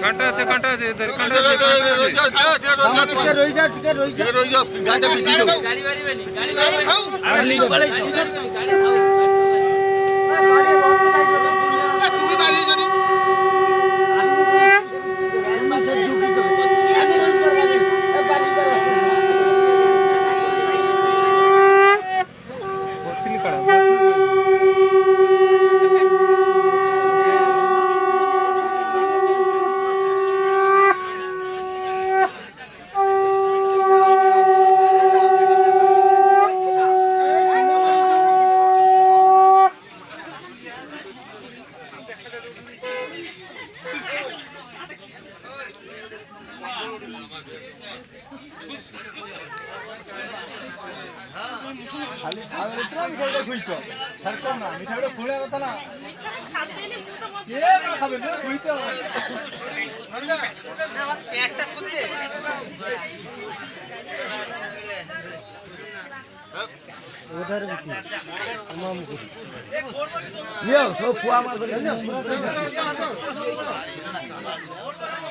কাঁটা আছে এদের কাঁটা আছে রই যা গাড়িটা বেশি দাও গাড়ি বাড়ি বানি গাড়ি খাও আর লিক পালাইছো গাড়ি খাও তুমি বাড়ি জানি মাসে ঢুকি চলে আমি রই কর গাড়ি বাড়ি কর বলছিলি কাড়া খালি খাওয়ার ট্রান করে খুইছো সরকার না মিঠাইটা খুলে কথা না কে না খাবে না খুইতে হবে না আমার পেটটা খুলতে उधर भी तमाम लियो सब पुआ मार कर लियो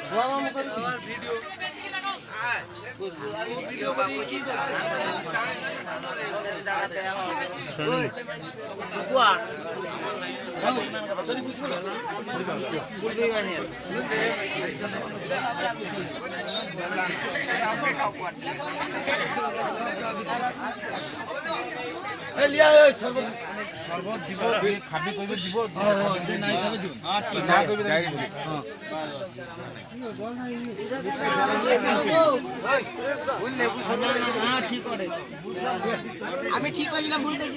पुआ मार कर वीडियो वीडियो बाबूजी पुआ चली पूछ लो बोल दे गाने सामने खाओ पुआ ए लिया सरबत দিব খাবি কইবে দিব যে নাই খাবে দিব হ্যাঁ ঠিক না কইবে ডাইরেক্ট দিব হ্যাঁ বল লেবু সব হ্যাঁ ঠিক করে আমি ঠিক কইলাম ভুল দেখি